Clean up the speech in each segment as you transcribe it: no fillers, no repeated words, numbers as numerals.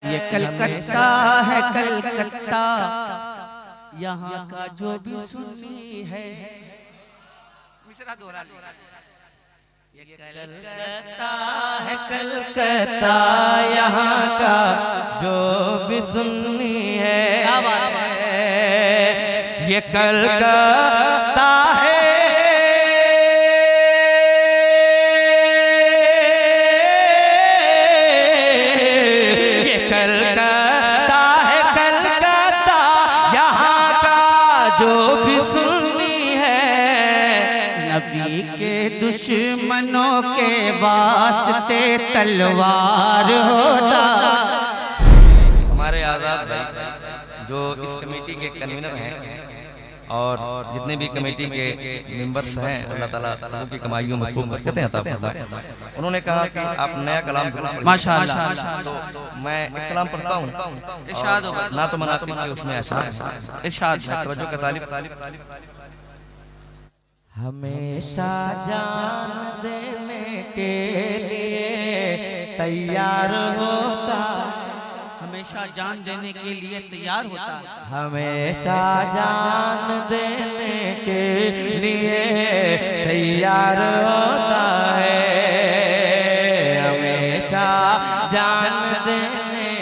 ये कलकत्ता है कलकत्ता, यहाँ का जो भी सुन्नी है। मिसरा दोहरा ये कलकत्ता है कलकत्ता, यहाँ का जो भी सुन्नी है। क्या बात है, ये कलकत्ता है, ये कलकत्ता है कलकत्ता, यहाँ का जो भी सुन्नी है। नबी के दुश्मनों के वास्ते तलवार होता। हमारे आज़ाद भाई जो इस कमेटी के कन्वीनर हैं और जितने भी कमेटी के मेंबर्स हैं, अल्लाह ताला सबकी कमाइयों में खूब बरकतें अता फरमाए। उन्होंने कहा कि आप नया कलाम माशाअल्लाह, तो मैं एक कलाम पढ़ता हूँ, इरशाद होगा ना तो मनाक़िब के उसमें अशआर इरशाद। तवज्जो का तालिब। हमेशा जान देने के लिए तैयार होता, हमेशा जान देने के लिए तैयार होता है। हमेशा जान देने के लिए तैयार होता है, हमेशा जान देने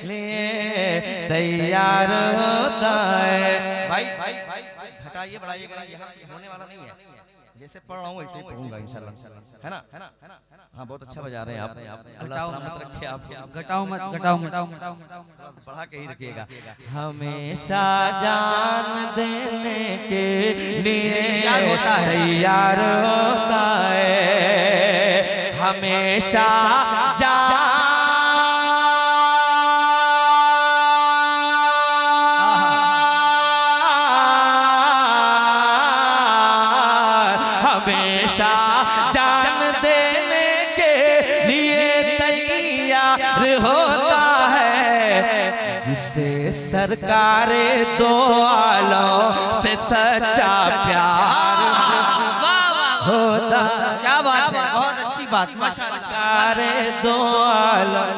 के लिए तैयार होता है। भाई घटाइए बढ़ाइएगा, यहाँ होने वाला नहीं है। जैसे पढ़ रहा हूँ वैसे ही पढ़ूंगा इंशाल्लाह, है ना। हाँ, बहुत अच्छा बजा रहे हैं आप। अल्लाह सलामत रखे आप। घटाओ मत, बढ़ा के ही रखिएगा। हमेशा जान देने के लिए तैयार होता है, तैयार होता है, हमेशा जान हमेशा जान देने के लिए तैयार होता है, जिसे सरकारे दो आलम से सच्चा प्यार होता। क्या बात है, बहुत अच्छी बात माशाअल्लाह। सरकारे दो आलम,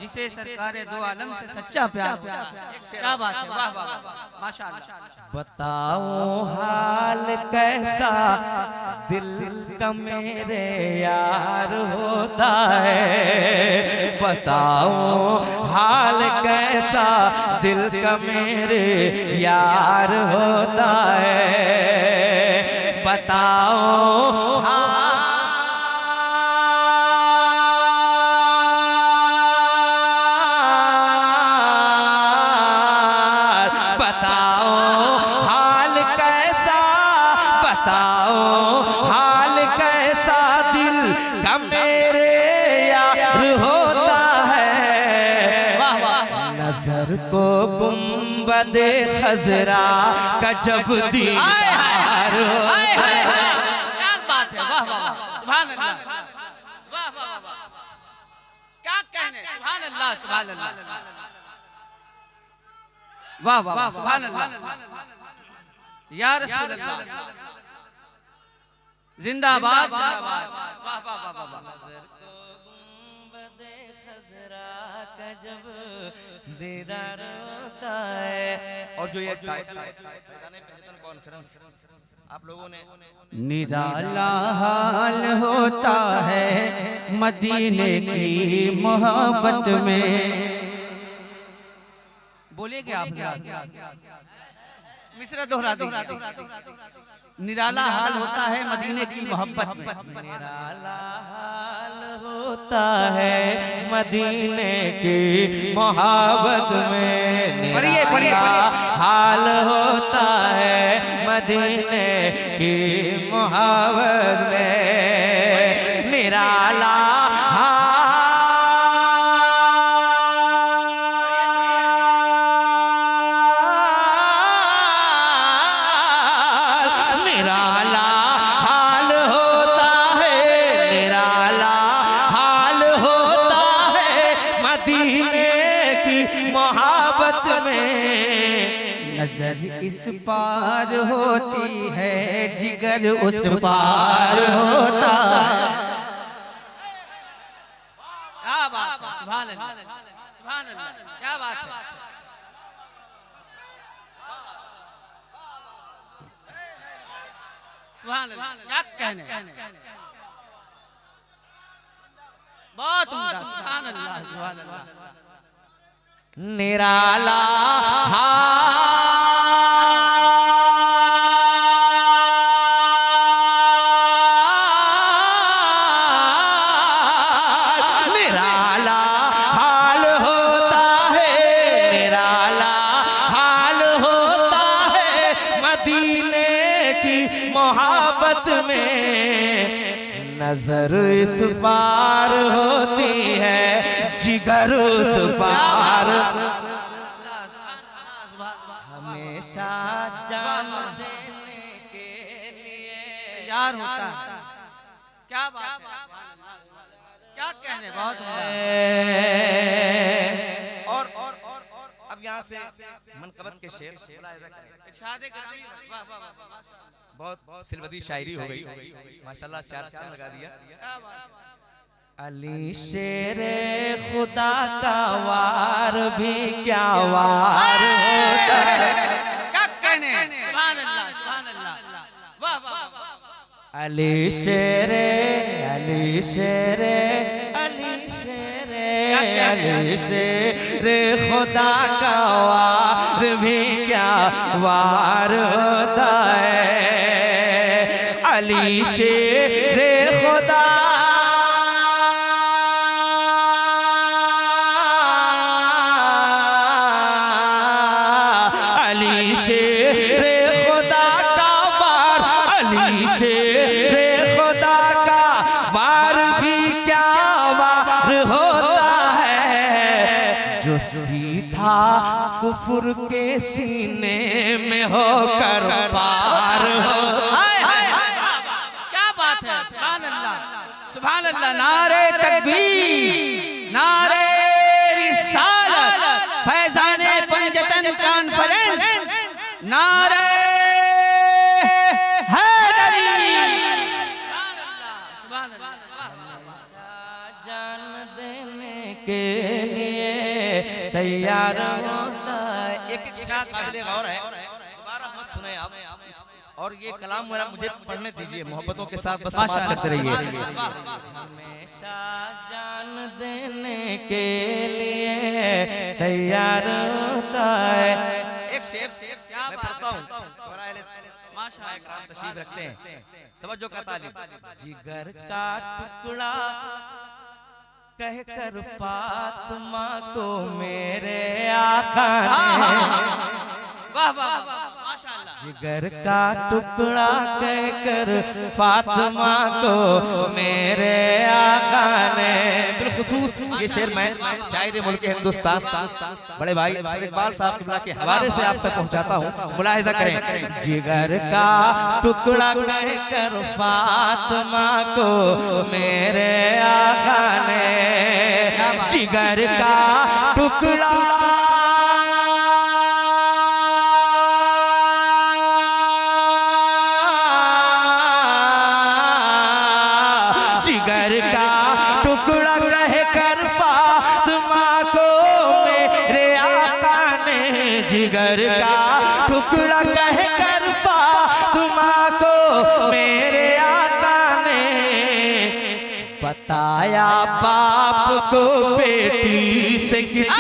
जिसे सरकारे दो आलम से सच्चा प्यार होता है। क्या बात है, वाह वाह वाह माशाअल्लाह। बताऊं हाल कैसा दिल का मेरे यार होता है, बताऊं हाल कैसा दिल का मेरे यार होता है, बताओ हाल कैसा दिल का मेरे यार होता है। नजर को गुंबदे खजरा का जब दीदार होता है। क्या बात है, वाह वाह सुभान अल्लाह, वाह वाह वाह, क्या कहने, सुभान अल्लाह सुभान अल्लाह, वाह वाह सुभान अल्लाह या रसूल अल्लाह, जिंदाबाद जिंदाबाद, वाह वाह वाह वाह। जब दीदार होता है। और जो ये कॉन्फ्रेंस आप लोगों ने निराला हाल होता है मदीने की मोहब्बत में। बोलिए आप मिसरा दोहरा दीजिए। निराला हाल होता है मदीने की मोहब्बत में। निराला हाल होता है मदीने की मोहब्बत में। निराला हाल होता है मदीने की मोहब्बत में। निराला मोहब्बत में। नजर इस पार होती है, जिगर उस पार होता है। अल्लाह सुभान अल्लाह क्या बात है सुभान अल्लाह क्या कहने बहुत उम्दा सुभान अल्लाह सुभान अल्लाह निराला निराला हाल होता है, निराला हाल होता है मदीने की मोहब्बत में। नजर इस पार होती है, जिगर उस पार हमेशा जान देने के लिए यार होता है क्या बात है क्या कहने बहुत उम्दा और अब यहाँ से मनकबत के शेर इरशाद गिरामी वाह वाह वाह माशाअल्लाह बहुत सिलवदी शायरी हो गई माशाल्लाह, चार चांद लगा दिया। क्या बात है अली शेरे खुदा का वार भी क्या वार होता है। क्या कहने सुभान अल्लाह वाह वाह वाह अली शेरे अली शेरे अली शेरे अली शेरे खुदा का वार भी क्या वार होता है। अली शेरे खुदा अली शेरे खुदा का वार, अली शेरे खुदा का वार भी क्या वार होता है। जो सीधा कुफर के सीने में होकर पार हो। क्या बात है सुभान अल्लाह नारे तकबीर नारे रिसालत फैजाने पंजतन कॉन्फ्रेंस नारे हैदरी सुभान अल्लाह जान देने के लिए तैयार होता है। एक शायद काबिल गौर है, दोबारा मत सुने आप, और ये कलाम मेरा मुझे पढ़ने दीजिए मोहब्बतों के साथ, बस समाप्त करते रहिए। हमेशा जान देने के लिए तैयार होता है। एक शेर मैं पढ़ता हूँ, माशाअल्लाह तशरीफ रखते हैं, तवज्जो का तालिब। जिगर का टुकड़ा कहकर फातिमा को मेरे आका ने, वाह वाह माशाअल्लाह जिगर का टुकड़ा कहकर फातिमा को मेरे आका ने। बिलखुसूस ये शेर मैं शायर मुल्क हिंदुस्तान बड़े भाई इकबाल साहब किबला के हवाले से आप तक पहुंचाता हूं, मुलाहिजा करें। जिगर का टुकड़ा कहकर फातिमा को मेरे आका ने, जिगर का टुकड़ा जिगर का टुकड़ा कहकर फातिमा को मेरे आका ने, जिगर का टुकड़ा कहकर फातिमा को मेरे आका ने बताया बाप को बेटी से कितना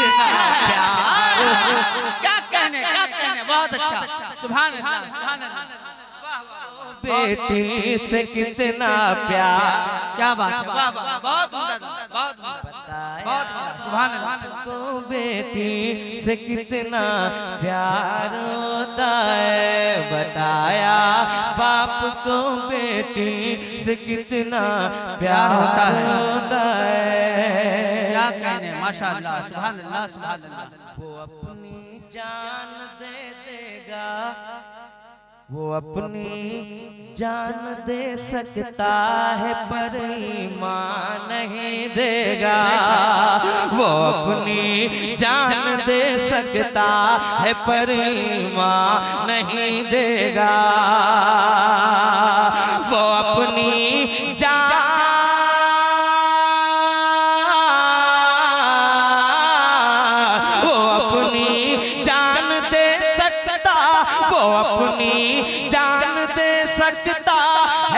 प्यार। क्या कहने बहुत अच्छा सुभान अल्लाह बेटी से कितना प्यार। क्या बात है वाह वाह बहुत उम्दा बहुत सुभान अल्लाह को बेटी से कितना प्यार होता है। बताया बाप को बेटी से कितना प्यार होता है। क्या कहने माशाअल्लाह सुभान अल्लाह वो अपनी जान दे देगा, वो अपनी जान दे सकता है पर ईमान नहीं देगा। वो अपनी जान दे सकता है पर ईमान नहीं देगा। वो अपनी जान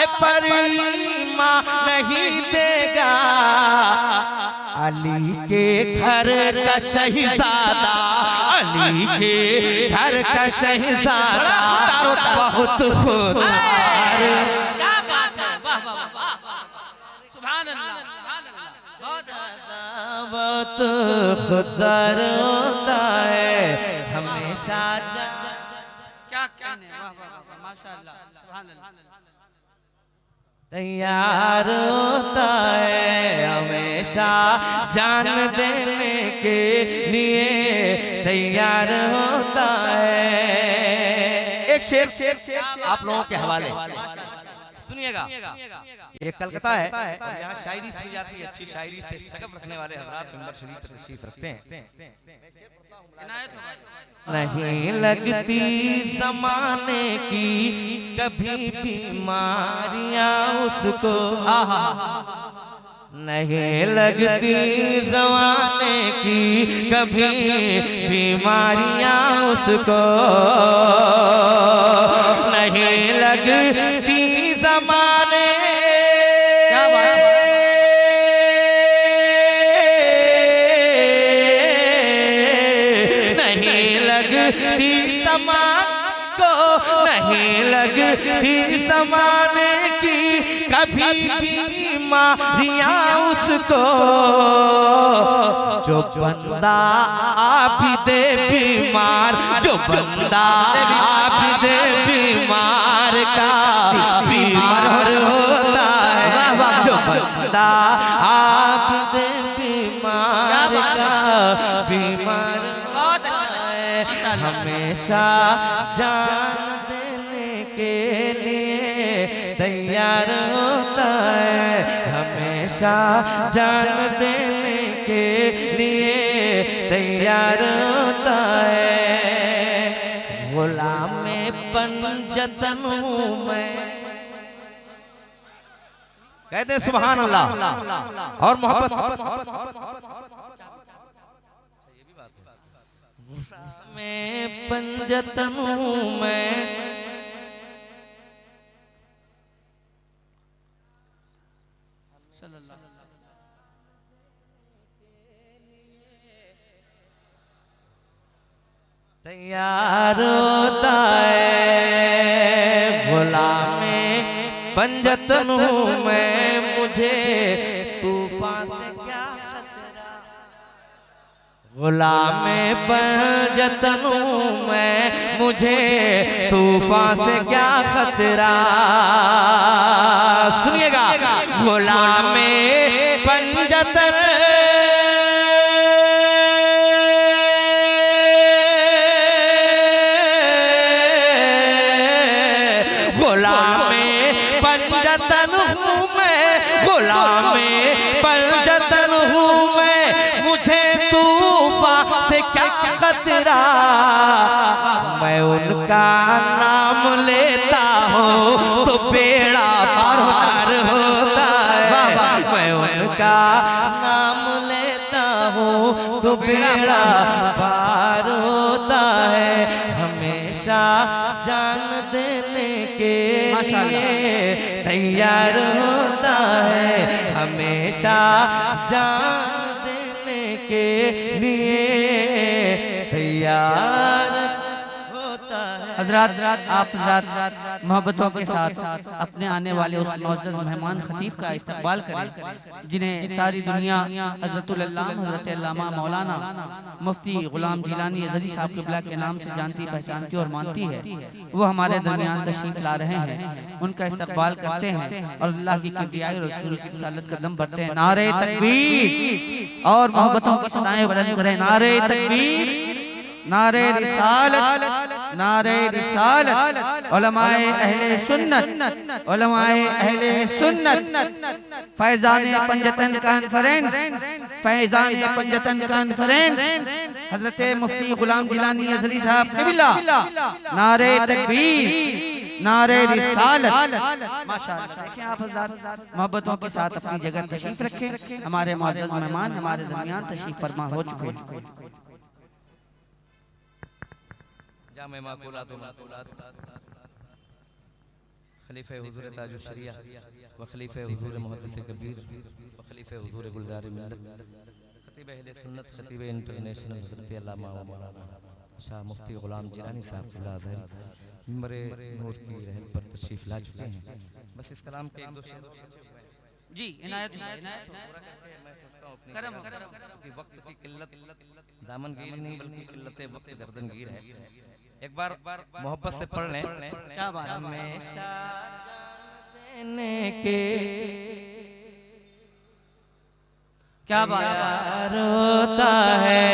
है पर ईमान नहीं देगा। अली के घर का शहजादा, अली के घर का शहजादा बहुत खुदार। क्या बात है, वाह वाह वाह वाह, सुभान अल्लाह सुभान अल्लाह। बहुत खुदार होता है हमेशा। क्या कहने, वाह वाह वाह, माशाअल्लाह सुभान अल्लाह। तैयार होता है हमेशा जान देने के लिए, तैयार होता है। एक शेर आप लोगों के हवाले सुनिएगा। एक कलकत्ता है और यहाँ शायरी सुनी जाती है, अच्छी शायरी से शगफ रखने वाले हज़रात मिंबर शरीफ पर तशरीफ रखते हैं। इनायत हो भाई। नहीं लगती ज़माने की कभी बीमारियां उसको, नहीं लगती ज़माने की कभी बीमारियां उसको, नहीं लगती ज़माने। क्या बात है, नहीं लगती ज़माने को, नहीं लगती ज़माने की कभी बीमारियां उसको। जो बंदा आबिदे बीमार, जो बंदा आबिदे बीमार का बीमार होता है, जो बंदा आबिदे बीमार का बीमार होता है, हमेशा जान देने के लिए तैयार होता है, हमेशा जान देने के लिए तैयार होता है। गुलाम पंजतन हूँ मैं, कहते हैं सुभान अल्लाह और मोहब्बत। मैं पंजतन हूँ मैं, तैयार होता है गुलाम पंजतन हूँ मैं, मुझे तूफान से क्या खतरा। गुलाम पंजतन हूँ मैं, मुझे तूफान से क्या खतरा। सुनिएगा, गुलाम पंजतन पंजतन हूँ मैं, गुलाम पंजतन हूँ मैं, मुझे तूफान से क्या खतरा। मैं उनका नाम लेता हूँ तो बेड़ा पार होता है, मैं उनका नाम लेता हूँ तो बेड़ा पार होता है, हमेशा जान देने के लिए तैयार होता है, हमेशा जान देने के लिए तैयार होता है। हजरात आप हजरात मोहब्बतों के साथ अपने आने वाले उस मुअज़्ज़ज़ मेहमान खतीब का इस्तकबाल करें, जिन्हें सारी दुनिया हज़रतुल अल्लामा हज़रत अल्लामा मौलाना मुफ्ती गुलाम जिलानी अज़हरी साहब क़िबला के नाम से जानती पहचानती और मानती है। वो हमारे दरमियान तशरीफ ला रहे हैं, उनका इस्तकबाल करते हैं और अल्लाह की किबरियाई और रसूल की रिसालत का दम भरते हैं। नारे तकबीर और मोहब्बतों की सदाएं बुलंद करें। नारे तकबीर, नारे रिसालत, नारे रिसालत। उलमाए अहले सुन्नत, उलमाए अहले सुन्नत। फैज़ाने पंजतन कॉन्फ्रेंस, फैज़ाने पंजतन कॉन्फ्रेंस, हजरत मुफ्ती गुलाम जिलानी अज़हरी साहब क़िबला। नारे तकबीर, नारे रिसालत। माशाअल्लाह। देखें आप हज़रात मोहब्बतों के साथ अपनी जगह तशरीफ रखें। हमारे मुअज़्ज़ज़ मेहमान हमारे दरमियान तशरीफ फरमा हो चुके हैं। खलीफे हुजूर ताजुश्शरिया व खलीफे हुजूर मुहद्दिस कबीर व खलीफे हुजूर गुलजार मिल्लत खतीब अहले सुन्नत खतीब इंटरनेशनल हज़रत अल्लामा व मौलाना शाह मुफ्ती गुलाम जिलानी साहब क़िला अज़हरी मिंबर नूर की रहल पर तशरीफ़ ला चुके हैं। बस इस कलाम के एक दो शेर जी इनायत हो, पूरा करके मैं सोचता हूँ अपनी करम कि वक्त की किल्लत दामनगीर नहीं बल्कि किल्लत वक्त गर्दनगीर है। एक बार मोहब्बत से पढ़ लें। क्या बात है। हमेशा देने के क्या बात प्यार होता है।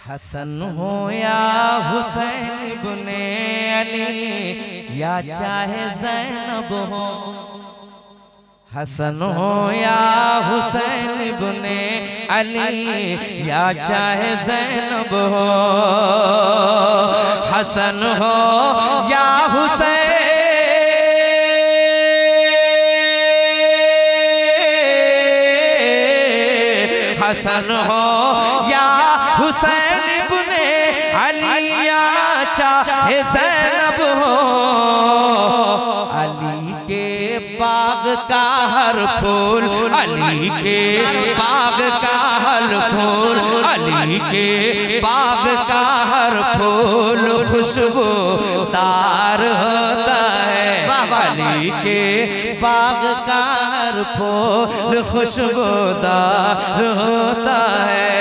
हसन हो या हुसैन इब्ने अली या चाहे ज़ैनब हो, हसन हो या हुसैन इब्ने अली या चाहे ज़ैनब हो, हसन हो या हुसैन, हसन हो या हुसैन इब्ने अली या चाहे ज़ैनब हो, अली के बाग का हर फूल, अली के बाग का हर फूल, अली के बाग का हर फूल खुशबूदार होता है। अली के बाग का हर फूल खुशबूदार होता है।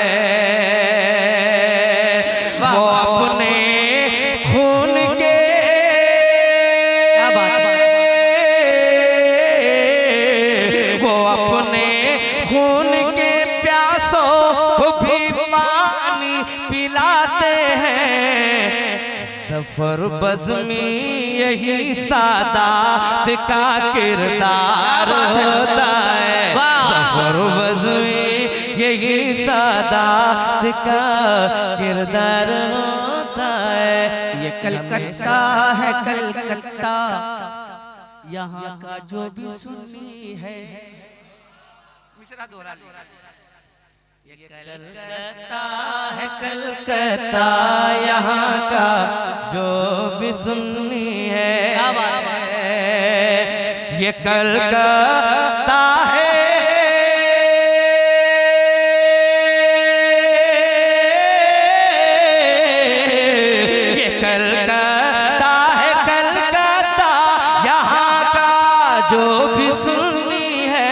वो अपने खून के वो अपने खून के प्यासों को भी पानी पिलाते हैं। सफर बज़्मी यही सादात का किरदार होता है। सफर बज़्मी यही सादात का किरदार होता है। ये कलकत्ता है कलकत्ता, यहाँ का जो भी सुन्नी है। मिसरा दोहरा लिया। ये कलकत्ता है कलकत्ता, यहाँ का जो भी सुन्नी है। ये कलकत्ता है, ये कलकत्ता है कलकत्ता, यहाँ का जो भी सुन्नी है।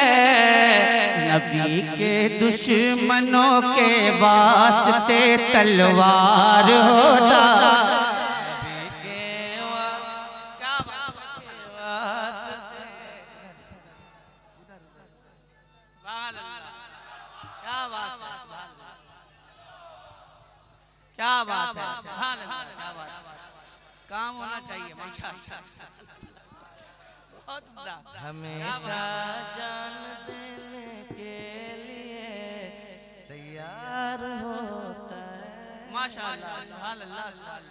नबी के दुश्मनों के वास्ते तलवार होता, क्या बात है, क्या बात है। काम होना चाहिए माशाअल्लाह, बहुत उम्दा। हमेशा जान देने के लिए तैयार होता है। माशाअल्लाह, सुभान अल्लाह, सुभान अल्लाह।